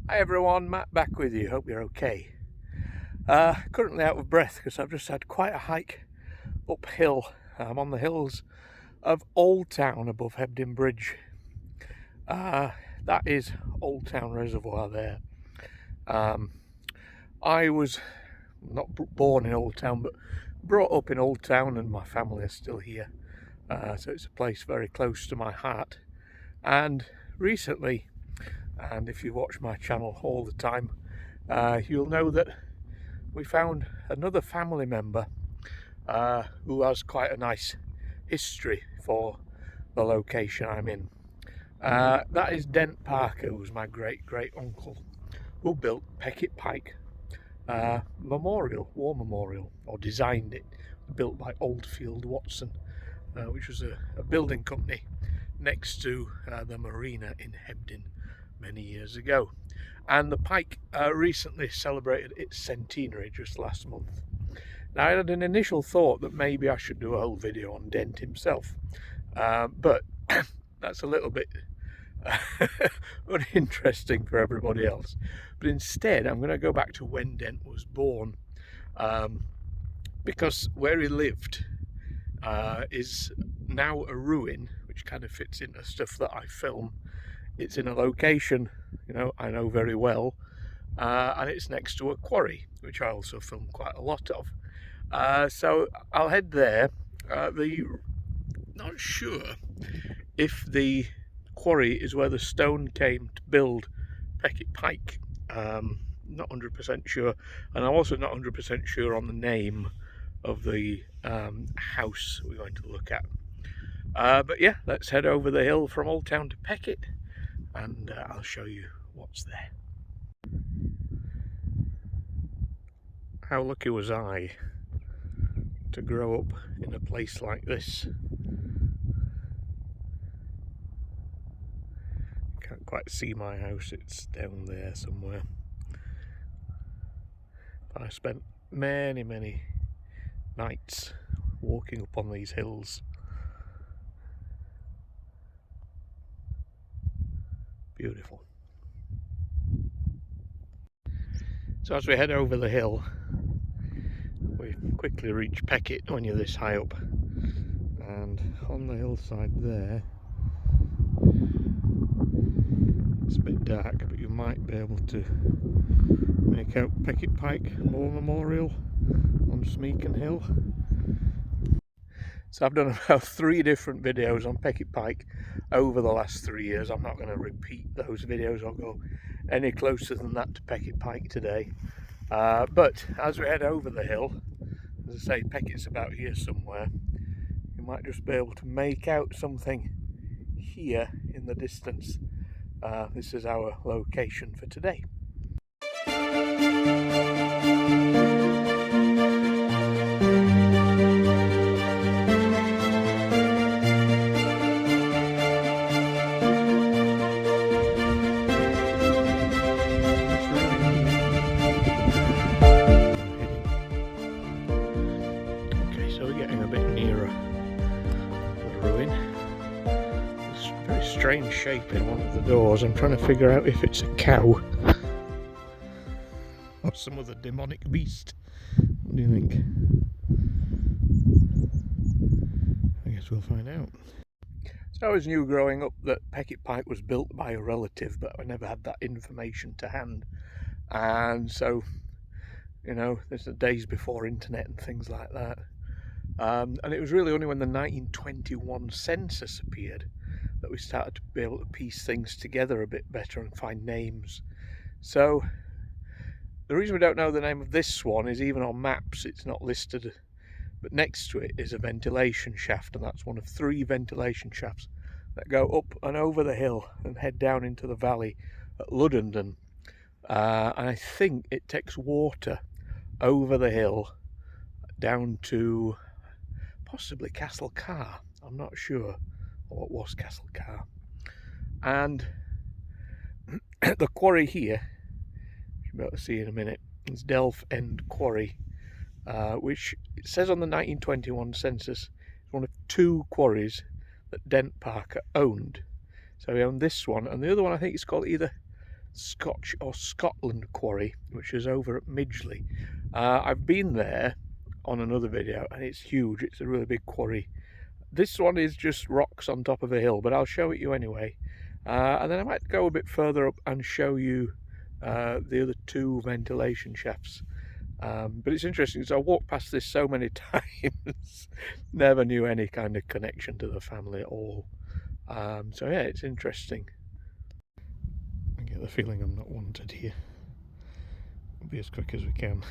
Hi everyone, Matt back with you. Hope you're okay. Currently out of breath because I've just had quite a hike uphill. I'm on the hills of Old Town above Hebden Bridge. That is Old Town Reservoir there. I was not born in Old Town but brought up in Old Town, and my family is still here. So it's a place very close to my heart. And recently, and if you watch my channel all the time, you'll know that we found another family member who has quite a nice history for the location I'm in. That is Dent Parker, who was my great uncle, who built Pecket Pike Memorial, War Memorial, or designed it, built by Oldfield Watson, which was a building company next to the marina in Hebden many years ago. And the Pike recently celebrated its centenary just last month. Now, I had an initial thought that maybe I should do a whole video on Dent himself, but that's a little bit uninteresting for everybody else. But instead, I'm going to go back to when Dent was born, because where he lived is now a ruin, which kind of fits into stuff that I film. It's in a location, I know very well, and it's next to a quarry, which I also film quite a lot of. So I'll head there. Not sure if the quarry is where the stone came to build Pecket Pike. Not 100% sure, and I'm also not 100% sure on the name of the house we're going to look at. But yeah, let's head over the hill from Old Town to Pecket, and I'll show you what's there. How lucky was I to grow up in a place like this. Can't quite see my house, it's down there somewhere. But I spent many nights walking up on these hills. Beautiful. So as we head over the hill, we quickly reach Pecket when you're this high up, and on the hillside there, it's a bit dark, but you might be able to make out Pecket Pike War Memorial on Smeakin Hill. So I've done about 3 different videos on Pecket Pike over the last 3 years. I'm not going to repeat those videos or go any closer than that to Pecket Pike today. But as we head over the hill, as I say, Pecket's about here somewhere. You might just be able to make out something here in the distance. This is our location for today. Strange shape in one of the doors. I'm trying to figure out if it's a cow or some other demonic beast. What do you think? I guess we'll find out. So I always knew growing up that Pecket Pike was built by a relative, but I never had that information to hand. And so, there's the days before internet and things like that. And it was really only when the 1921 census appeared that we started to be able to piece things together a bit better and find names. So the reason we don't know the name of this one is even on maps it's not listed, but next to it is a ventilation shaft, and that's one of 3 ventilation shafts that go up and over the hill and head down into the valley at Luddenden. And I think it takes water over the hill down to possibly Castle Car, I'm not sure. What was Castle Car. And the quarry here, you'll be able to see in a minute, is Delph End Quarry, which it says on the 1921 census is one of 2 quarries that Dent Parker owned. So he owned this one, and the other one I think is called either Scotch or Scotland Quarry, which is over at Midgley. I've been there on another video and it's huge. It's a really big quarry. This one is just rocks on top of a hill, but I'll show it you anyway. And then I might go a bit further up and show you the other two ventilation shafts. But it's interesting because I walked past this so many times, never knew any kind of connection to the family at all. So yeah, it's interesting. I get the feeling I'm not wanted here. We'll be as quick as we can.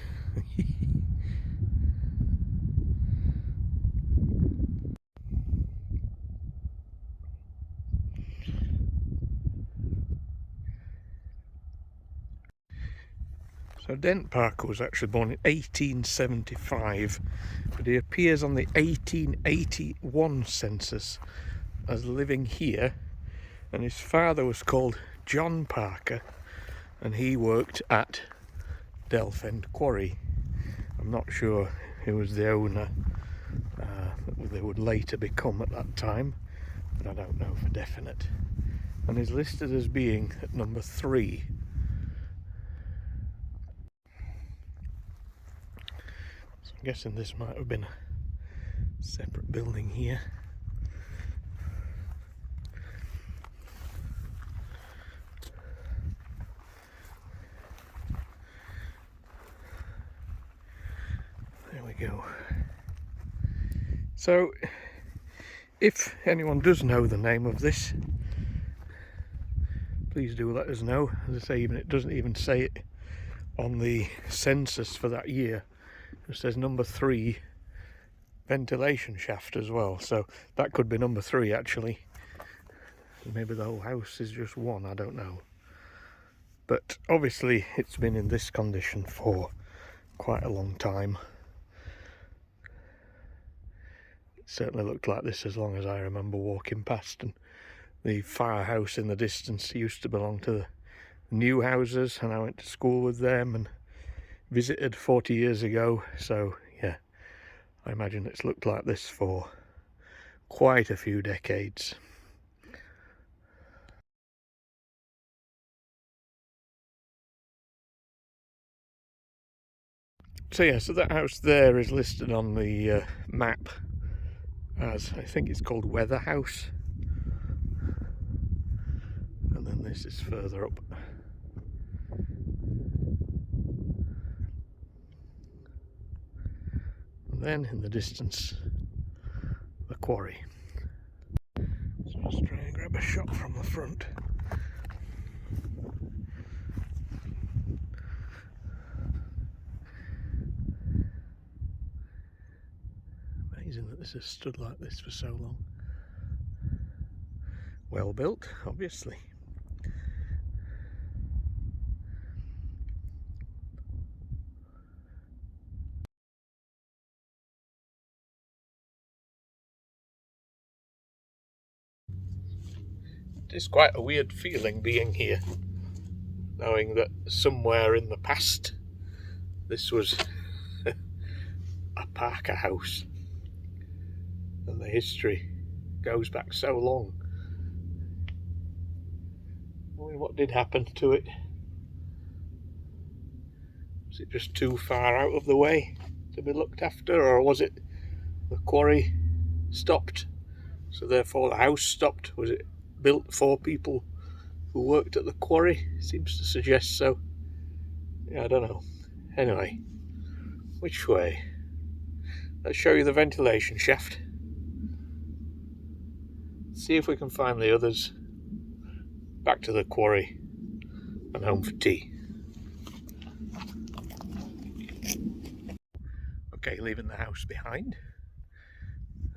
So Dent Parker was actually born in 1875, but he appears on the 1881 census as living here, and his father was called John Parker, and he worked at Delph End Quarry. I'm not sure who was the owner that they would later become at that time, but I don't know for definite. And is listed as being at number 3. So I'm guessing this might have been a separate building here. There we go. So if anyone does know the name of this, please do let us know. As I say, even it doesn't even say it on the census for that year. It says number 3 ventilation shaft as well, so that could be number 3 actually. Maybe the whole house is just 1, I don't know. But obviously it's been in this condition for quite a long time. It certainly looked like this as long as I remember walking past, and the firehouse in the distance used to belong to the new houses, and I went to school with them and visited 40 years ago, so yeah, I imagine it's looked like this for quite a few decades. So yeah, so that house there is listed on the map as, I think it's called Weather House, and then this is further up. And then in the distance, the quarry. So let's try and grab a shot from the front. Amazing that this has stood like this for so long. Well built, obviously. It's quite a weird feeling being here, knowing that somewhere in the past this was a Parker house, and the history goes back so long. I mean, what did happen to it? Was it just too far out of the way to be looked after, or was it the quarry stopped, so therefore the house stopped? Was it built for people who worked at the quarry? Seems to suggest so. Yeah, I don't know. Anyway, which way? Let's show you the ventilation shaft. See if we can find the others. Back to the quarry and home for tea. Okay, leaving the house behind.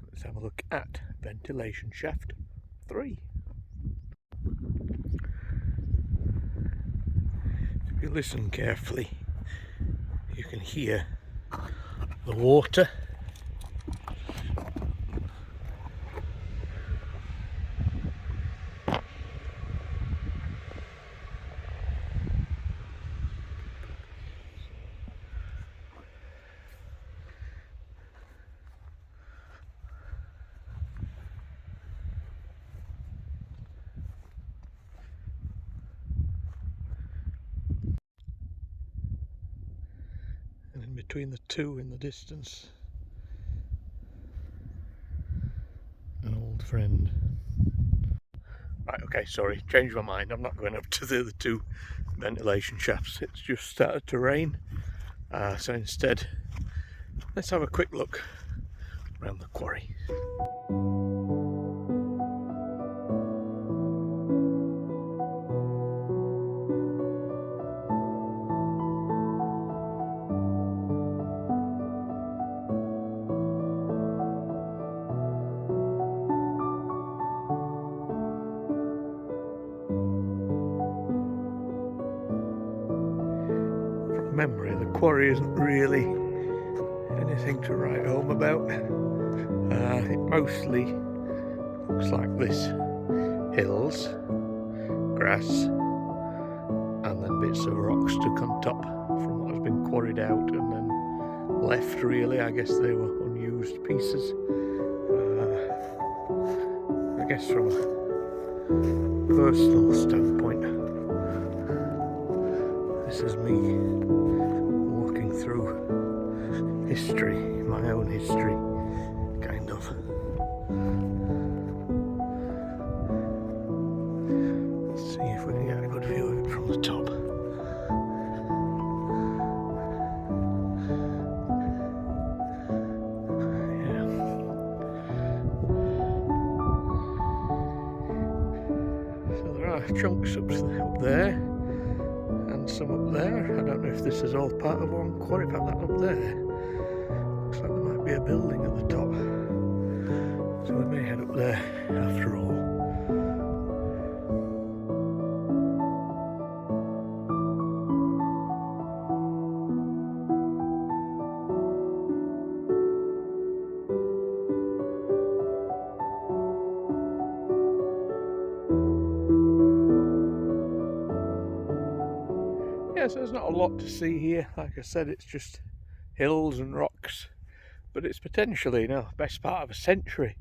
Let's have a look at ventilation shaft 3. If you listen carefully, you can hear the water. between the two in the distance. An old friend. Right, okay, sorry, changed my mind. I'm not going up to the other two ventilation shafts. It's just started to rain. So instead, let's have a quick look around the quarry. Memory, the quarry isn't really anything to write home about. It mostly looks like this: hills, grass, and then bits of rock stuck on top from what has been quarried out and then left, really. I guess they were unused pieces. I guess from a personal standpoint, this is me walking through history, my own history, kind of. Let's see if we can get a good view of it from the top. Yeah. So there are chunks up there. And some up there. I don't know if this is all part of one quarry. In fact, that up there looks like there might be a building at the top. So we may head up there after all. So there's not a lot to see here. Like I said, it's just hills and rocks, but it's potentially, you know, best part of a century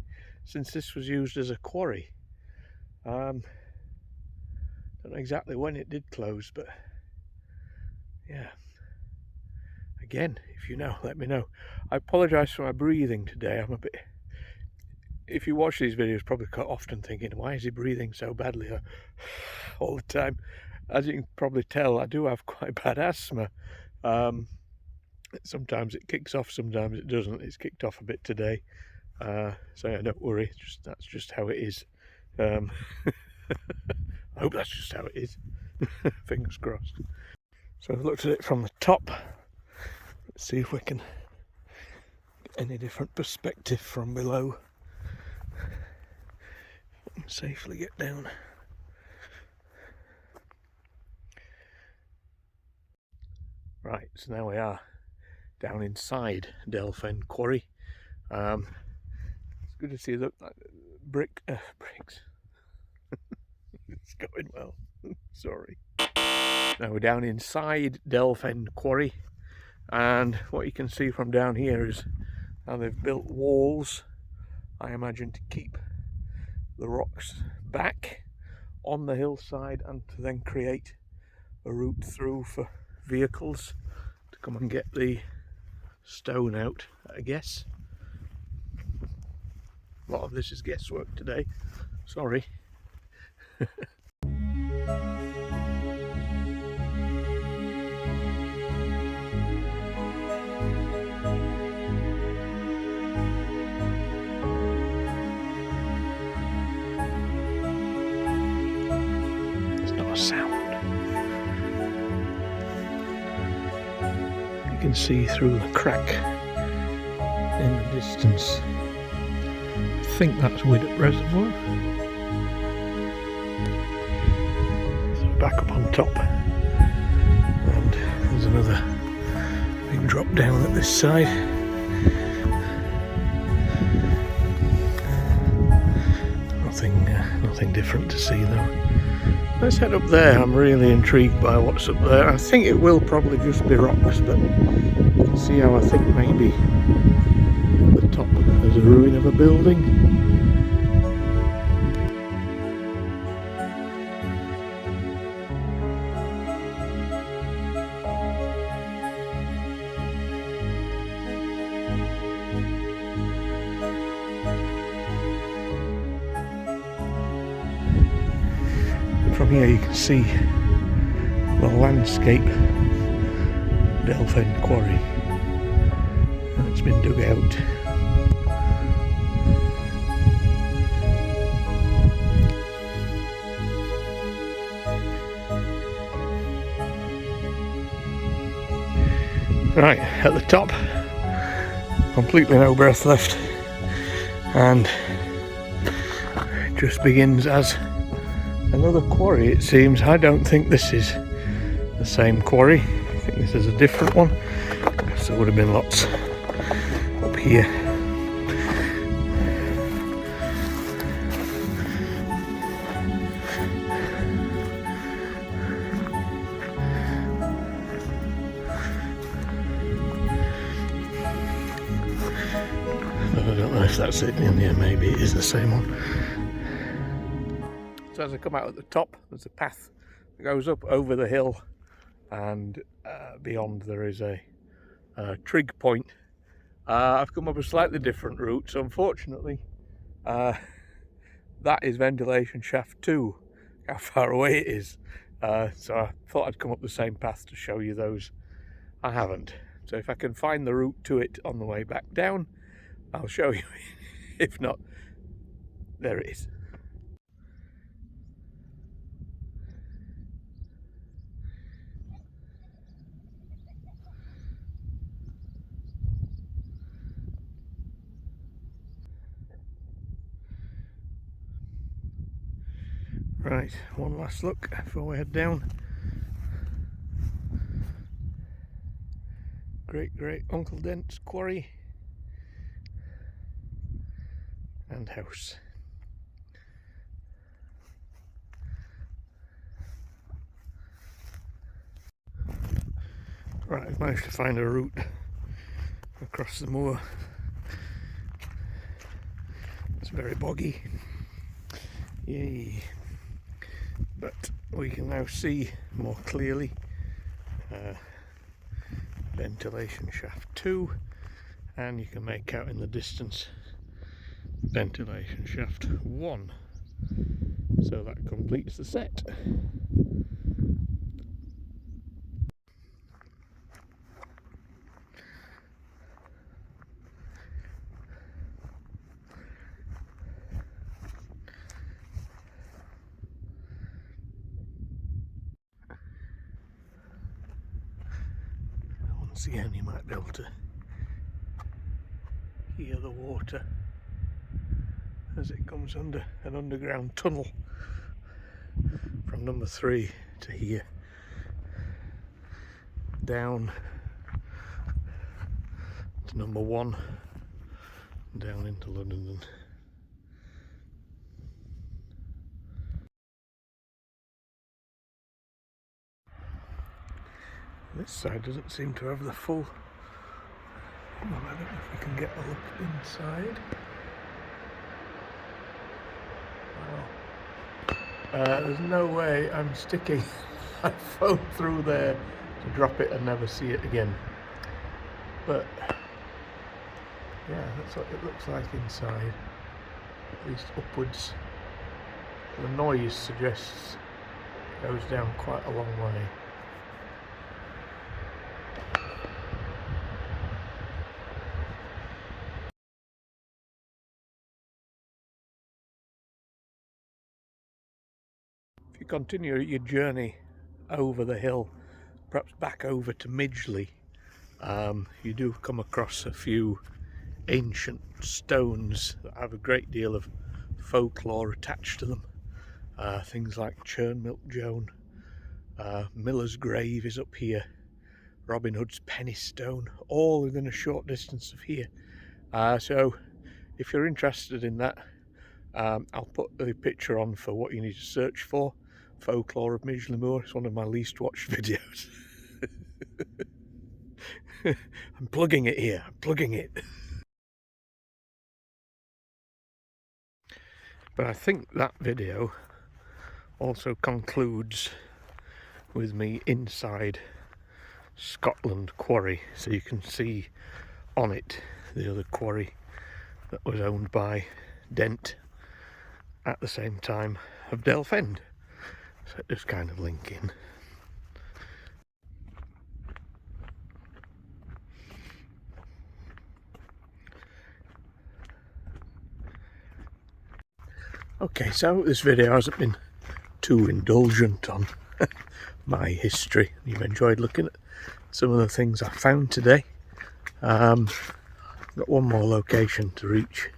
since this was used as a quarry. Don't know exactly when it did close, but yeah. Again, if you know, let me know. I apologise for my breathing today. I'm a bit, if you watch these videos, probably quite often thinking, why is he breathing so badly all the time? As you can probably tell, I do have quite bad asthma. Sometimes it kicks off, sometimes it doesn't. It's kicked off a bit today. So yeah, don't worry, that's just how it is. I hope that's just how it is. Fingers crossed. So I've looked at it from the top. Let's see if we can get any different perspective from below. Safely get down. Right, so now we are down inside Delph End Quarry. It's good to see the bricks. It's going well. Sorry. Now we're down inside Delph End Quarry, and what you can see from down here is how they've built walls, I imagine, to keep the rocks back on the hillside and to then create a route through for vehicles to come and get the stone out, I guess. A lot of this is guesswork today, sorry. There's not a sound. You can see through the crack in the distance. I think that's Widdop Reservoir. So back up on top, and there's another big drop down at this side. Nothing different to see though. Let's head up there. I'm really intrigued by what's up there. I think it will probably just be rocks, but you can see how I think maybe at the top there's a ruin of a building. here you can see the landscape Delph End Quarry, and it's been dug out. Right, at the top, completely no breath left, and it just begins as another quarry, it seems. I don't think this is the same quarry. I think this is a different one, because there would have been lots up here. I don't know if that's it in here, maybe it is the same one. So as I come out at the top, there's a path that goes up over the hill, and beyond there is a trig point. I've come up a slightly different route, so unfortunately that is ventilation shaft 2, how far away it is. So I thought I'd come up the same path to show you those. I haven't. So if I can find the route to it on the way back down, I'll show you. If not, there it is. Right, one last look before we head down. Great Uncle Dent's quarry and house. Right, I've managed to find a route across the moor. It's very boggy. Yay. But we can now see more clearly ventilation shaft 2, and you can make out in the distance ventilation shaft 1. So that completes the set. Once again, you might be able to hear the water as it comes under an underground tunnel from number 3 to here, down to number 1, down into London. This side doesn't seem to have the full. Well, I don't know if we can get a look inside. There's no way I'm sticking my phone through there to drop it and never see it again. But yeah, that's what it looks like inside, at least upwards. The noise suggests it goes down quite a long way. If you continue your journey over the hill, perhaps back over to Midgley, you do come across a few ancient stones that have a great deal of folklore attached to them. Things like Churn Milk Joan, Miller's grave is up here, Robin Hood's penny stone, all within a short distance of here. So if you're interested in that, I'll put the picture on for what you need to search for. Folklore of Midgley Moor. It's one of my least watched videos. I'm plugging it here, I'm plugging it. But I think that video also concludes with me inside Scotland Quarry, so you can see on it the other quarry that was owned by Dent at the same time of Delph End. So just kind of link in. Okay, so this video hasn't been too indulgent on my history. You've enjoyed looking at some of the things I found today. Got one more location to reach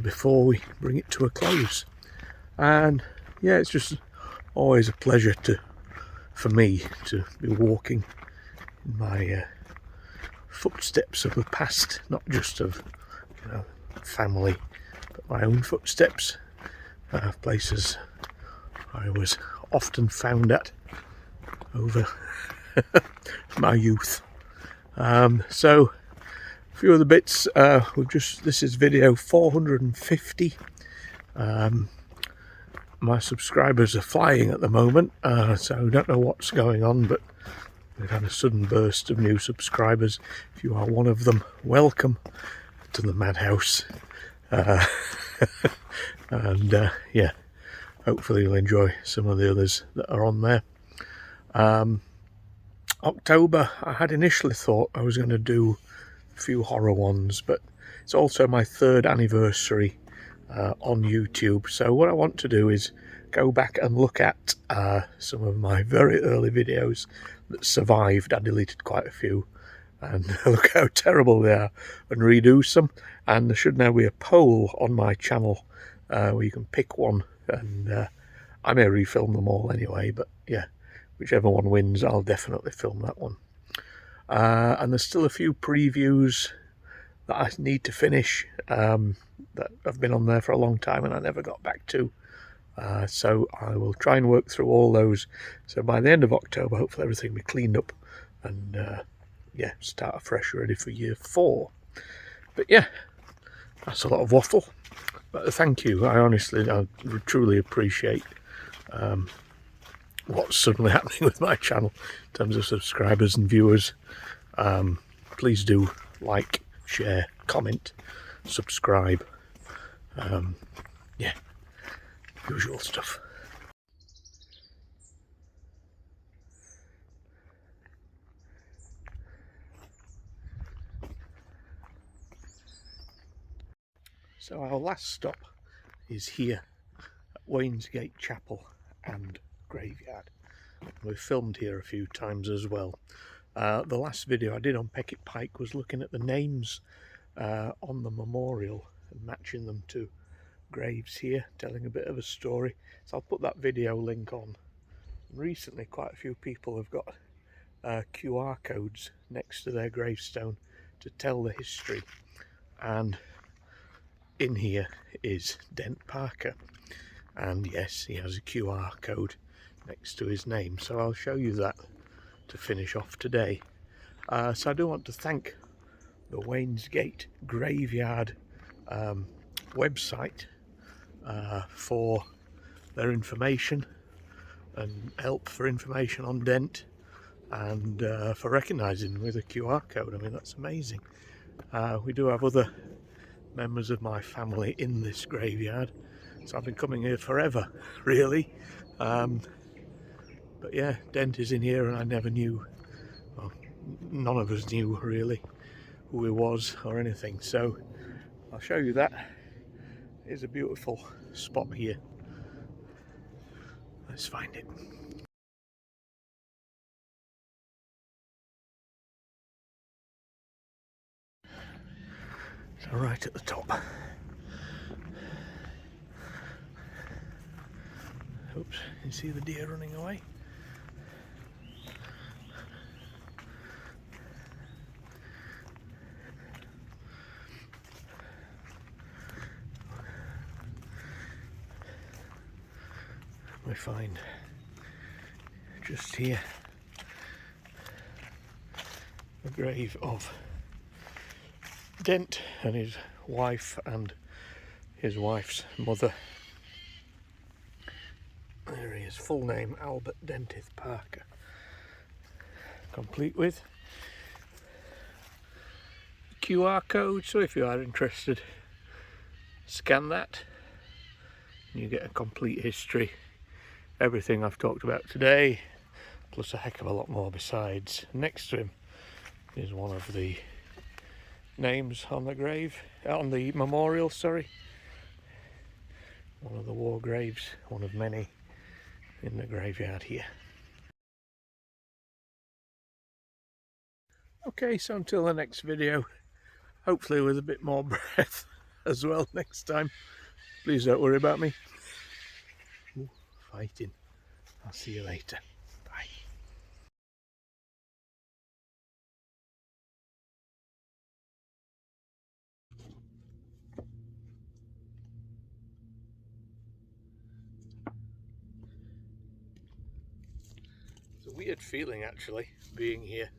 before we bring it to a close. And yeah, it's just always a pleasure for me to be walking in my footsteps of the past, not just of family, but my own footsteps. Places I was often found at over my youth. So a few of the bits this is video 450. My subscribers are flying at the moment, so I don't know what's going on, but we've had a sudden burst of new subscribers. If you are one of them, welcome to the madhouse. And yeah, hopefully you'll enjoy some of the others that are on there. October, I had initially thought I was going to do a few horror ones, but it's also my 3rd anniversary on YouTube. So what I want to do is go back and look at some of my very early videos that survived. I deleted quite a few, and look how terrible they are, and redo some. And there should now be a poll on my channel where you can pick one, and I may refilm them all anyway, but yeah, whichever one wins, I'll definitely film that one. And there's still a few previews that I need to finish that have been on there for a long time and I never got back to. So I will try and work through all those. So by the end of October, hopefully everything will be cleaned up and yeah, start afresh, ready for year 4. But yeah, that's a lot of waffle. But thank you. I truly appreciate what's suddenly happening with my channel in terms of subscribers and viewers. Please do like, share, comment, subscribe. Yeah, usual stuff. So our last stop is here at Wainsgate Chapel and Graveyard. We've filmed here a few times as well. The last video I did on Pecket Pike was looking at the names on the memorial and matching them to graves here, telling a bit of a story. So I'll put that video link on. Recently quite a few people have got QR codes next to their gravestone to tell the history, and in here is Dent Parker, and yes, he has a QR code next to his name, so I'll show you that to finish off today. So I do want to thank the Wainsgate Graveyard website for their information and help for information on Dent, and for recognising with a QR code. I mean, that's amazing. We do have other members of my family in this graveyard, so I've been coming here forever, really. But yeah, Dent is in here, and I never knew, well, none of us knew really who he was or anything, so I'll show you that. It's a beautiful spot here. Let's find it. So right at the top. Oops, you see the deer running away? We find just here the grave of Dent and his wife and his wife's mother. There he is, full name Albert Dent Parker, complete with QR code, so if you are interested, scan that and you get a complete history, everything I've talked about today, plus a heck of a lot more besides. Next to him is one of the names on the grave, on the memorial, sorry. One of the war graves, one of many in the graveyard here. Okay, so until the next video, hopefully with a bit more breath as well next time. Please don't worry about me. Ooh, fighting. I'll see you later. Bye. It's a weird feeling actually, being here,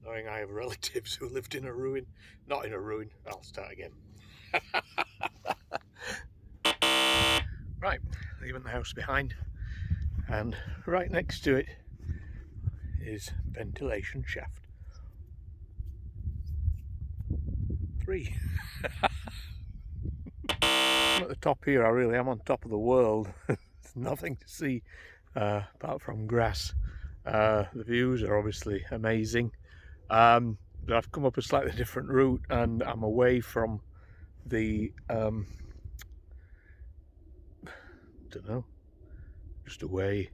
knowing I have relatives who lived in a ruin. Not in a ruin, I'll start again. Right, leaving the house behind, and right next to it is ventilation shaft 3. I'm at the top here, I really am on top of the world. There's nothing to see apart from grass. The views are obviously amazing, but I've come up a slightly different route and I'm away from the don't know, just away